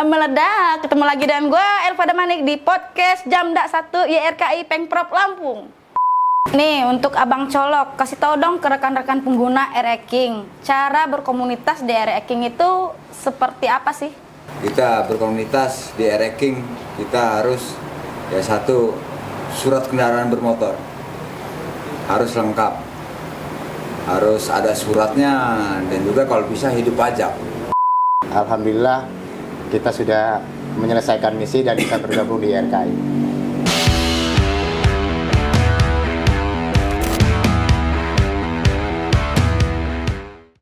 Meledak, ketemu lagi dengan gue Elva Damanik di podcast Jamdak 1 YRKI Pengprov Lampung. Nih untuk Abang Colok, kasih tahu dong ke rekan-rekan pengguna R-Eking, cara berkomunitas di R-Eking itu seperti apa sih? Kita berkomunitas di R-Eking, kita harus satu, surat kendaraan bermotor harus lengkap, harus ada suratnya, dan juga kalau bisa hidup pajak. Alhamdulillah kita sudah menyelesaikan misi dan bisa bergabung di YRKI.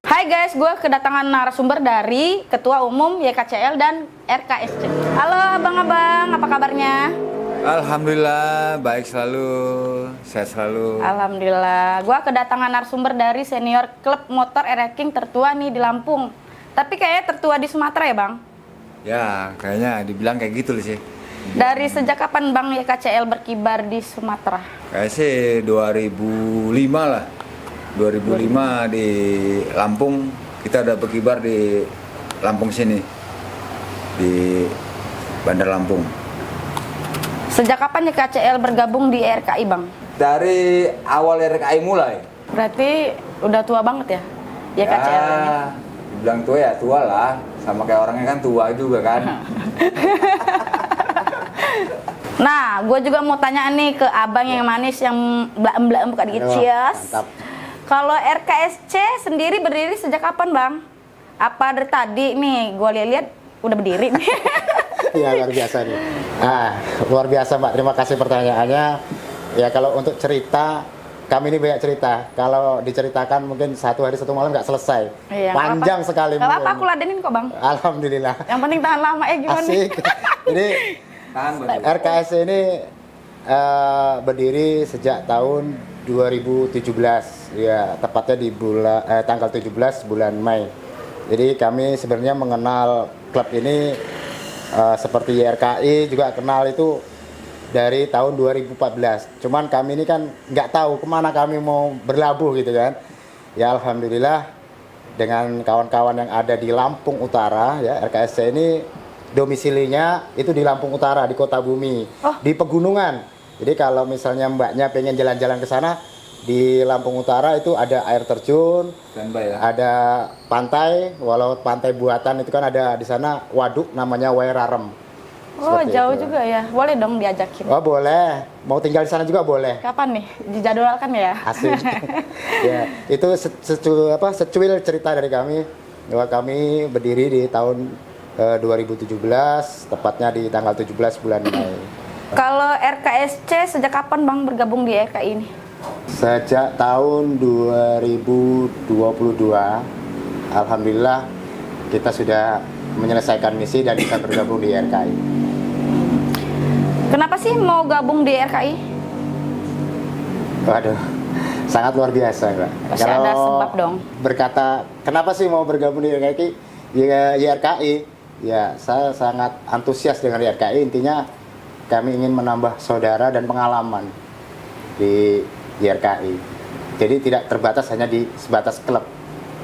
Hai guys, gue kedatangan narasumber dari Ketua Umum YKCL dan RKSC. Halo abang-abang, apa kabarnya? Alhamdulillah, baik selalu, sehat selalu. Alhamdulillah, gue kedatangan narasumber dari senior klub motor R-Eking tertua nih di Lampung. Tapi kayaknya tertua di Sumatera ya bang? Ya, kayaknya dibilang kayak gitu sih. Dari sejak kapan bang YKCL berkibar di Sumatera? Kayak sih 2005 lah. 2005 di Lampung, kita udah berkibar di Lampung sini, di Bandar Lampung. Sejak kapan YKCL bergabung di RKI bang? Dari awal RKI mulai. Berarti udah tua banget ya YKCL ini? Ya, dibilang tua ya tua lah, sama kayak orangnya kan tua juga kan. Nah, gue juga mau tanya nih ke abang yang manis, yang belak-belak buka dikit, cios. Mantap. Kalau RKSC sendiri berdiri sejak kapan bang? Apa dari tadi nih, gue lihat udah berdiri nih. Ya luar biasa nih. Luar biasa Mbak, terima kasih pertanyaannya. Ya kalau untuk cerita, kami ini banyak cerita. Kalau diceritakan mungkin satu hari satu malam nggak selesai. Iya, Panjang sekali. Gak apa-apa, aku ladenin kok bang. Alhamdulillah. Yang penting tahan lama ya gimana? Asik. Jadi RKS ini berdiri sejak tahun 2017, ya tepatnya di tanggal 17 bulan Mei. Jadi kami sebenarnya mengenal klub ini seperti YRKI juga kenal itu dari tahun 2014. Cuman kami ini kan nggak tahu kemana kami mau berlabuh gitu kan. Ya Alhamdulillah dengan kawan-kawan yang ada di Lampung Utara, ya RKSC ini domisilinya itu di Lampung Utara, di Kota Bumi, di pegunungan. Jadi kalau misalnya mbaknya pengen jalan-jalan ke sana, di Lampung Utara itu ada air terjun, ya. ada pantai, walau pantai buatan itu kan ada di sana waduk namanya Wairarem. Oh Seperti jauh itu. juga ya, boleh dong diajakin. Oh boleh, mau tinggal di sana juga boleh. Kapan nih? Dijadwalkan ya? Asik. Ya, itu secuil cerita dari kami bahwa kami berdiri di tahun 2017, tepatnya di tanggal 17 bulan Mei. Kalau RKSC sejak kapan bang bergabung di RKI ini? Sejak tahun 2022, alhamdulillah kita sudah menyelesaikan misi dan bisa bergabung di RKI. Kenapa sih mau gabung di RKI? Waduh, sangat luar biasa, Mbak. Pasti ada sebab dong. Berkata, kenapa sih mau bergabung di RKI? YRKI, ya saya sangat antusias dengan YRKI. Intinya kami ingin menambah saudara dan pengalaman di YRKI. Jadi tidak terbatas hanya di sebatas klub,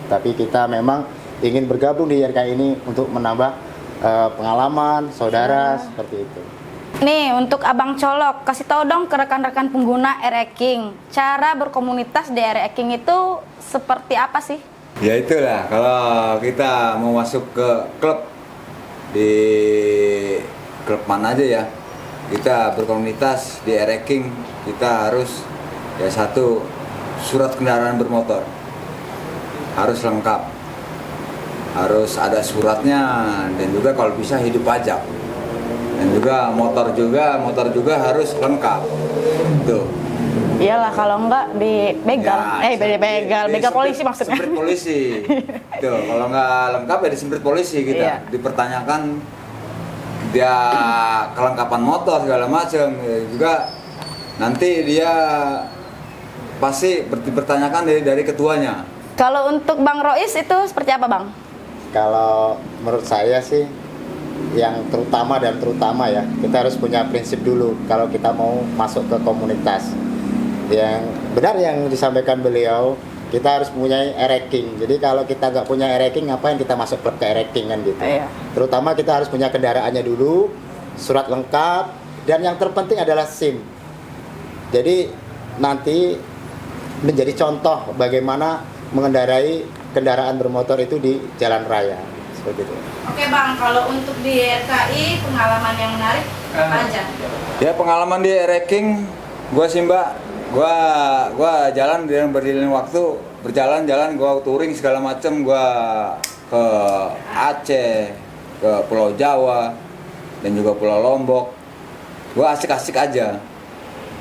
tapi kita memang ingin bergabung di YRKI ini untuk menambah pengalaman saudara seperti itu. Nih untuk Abang Colok, kasih tahu dong ke rekan-rekan pengguna R-Eking, cara berkomunitas di R-Eking itu seperti apa sih? Ya itulah, kalau kita mau masuk ke klub, di klub mana aja ya, kita berkomunitas di R-Eking, kita harus satu, surat kendaraan bermotor harus lengkap, harus ada suratnya, dan juga kalau bisa hidup pajak, dan juga motor juga harus lengkap tuh. Iyalah kalau enggak dibegal, begal polisi maksudnya. Disemprit polisi. Tuh, kalau nggak lengkap ya disemprit polisi kita. Iya. Dipertanyakan dia kelengkapan motor segala macam, juga nanti dia pasti dipertanyakan dari ketuanya. Kalau untuk Bang Rois itu seperti apa bang? Kalau menurut saya sih yang terutama ya, kita harus punya prinsip dulu kalau kita mau masuk ke komunitas. Yang benar yang disampaikan beliau, kita harus punya ranking. Jadi kalau kita nggak punya ranking, ngapain kita masuk klub ke ranking kan gitu. Iya. Terutama kita harus punya kendaraannya dulu, surat lengkap, dan yang terpenting adalah SIM. Jadi nanti menjadi contoh bagaimana mengendarai kendaraan bermotor itu di jalan raya. Seperti itu. Oke Bang, kalau untuk di RKI pengalaman yang menarik apa aja? Ya pengalaman di ranking, gue sih Mbak, gua jalan dengan beriring waktu, berjalan-jalan gua touring segala macem, gua ke Aceh, ke Pulau Jawa, dan juga Pulau Lombok. Gua asik-asik aja,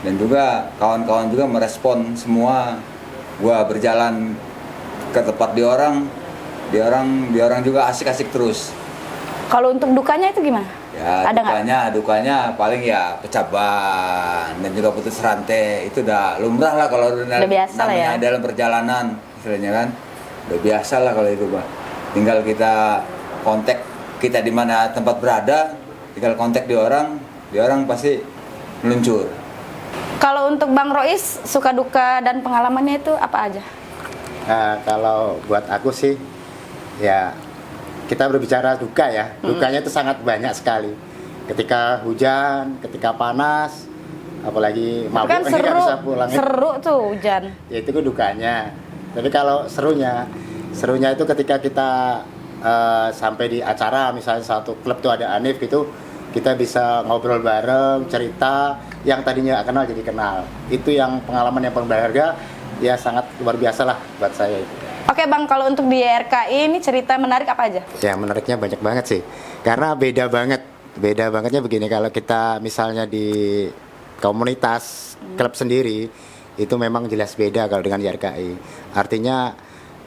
dan juga kawan-kawan juga merespon semua. Gua berjalan ke tempat di orang juga asik-asik terus. Kalau untuk dukanya itu gimana? Ya, Ada nggak? dukanya paling ya pecah ban dan juga putus rantai. Itu udah lumrah lah kalau Udah biasa lah ya. dalam perjalanan istilahnya kan. Udah biasa lah kalau itu, Pak. Tinggal kita kontak kita di mana tempat berada, tinggal kontak di orang pasti meluncur. Kalau untuk Bang Rois, suka duka dan pengalamannya itu apa aja? Nah, kalau buat aku sih, ya kita berbicara duka ya. Dukanya itu sangat banyak sekali. Ketika hujan, ketika panas, apalagi Tapi mabuk kan nggak seru, bisa pulang. seru tuh hujan. Ya itu dukanya. Tapi kalau serunya itu ketika kita sampai di acara, misalnya satu klub tuh ada Anif gitu, kita bisa ngobrol bareng, cerita yang tadinya nggak kenal jadi kenal. Itu yang pengalaman yang paling berharga, ya sangat luar biasa lah buat saya itu. Oke Bang, kalau untuk di RKI ini cerita menarik apa aja? Ya menariknya banyak banget sih, karena beda bangetnya begini. Kalau kita misalnya di komunitas klub sendiri, itu memang jelas beda kalau dengan YRKI. Artinya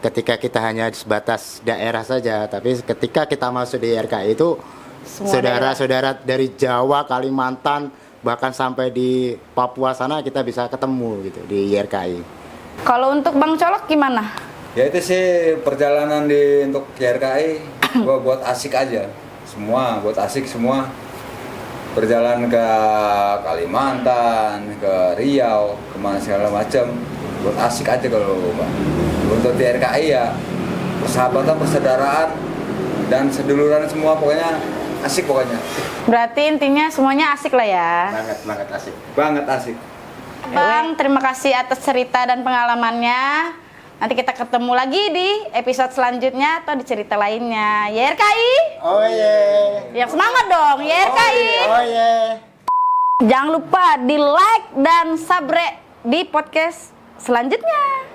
ketika kita hanya sebatas daerah saja, tapi ketika kita masuk di YRKI itu Semua saudara-saudara dari Jawa, Kalimantan, bahkan sampai di Papua sana kita bisa ketemu gitu di YRKI. Kalau untuk Bang Colok gimana? Ya itu sih perjalanan untuk YRKI gua buat asik aja. Buat asik semua. Perjalanan ke Kalimantan, ke Riau, kemana segala macam. Buat asik aja kalau Pak. Untuk di RKI ya persahabatan, persaudaraan, dan seduluran semua pokoknya asik pokoknya. Berarti intinya semuanya asik lah ya. Banget asik. Banget asik. Bang, terima kasih atas cerita dan pengalamannya. Nanti kita ketemu lagi di episode selanjutnya atau di cerita lainnya. YRKI. Oh yeah. Yang semangat dong, YRKI. Oh yeah. Jangan lupa di like dan subscribe di podcast selanjutnya.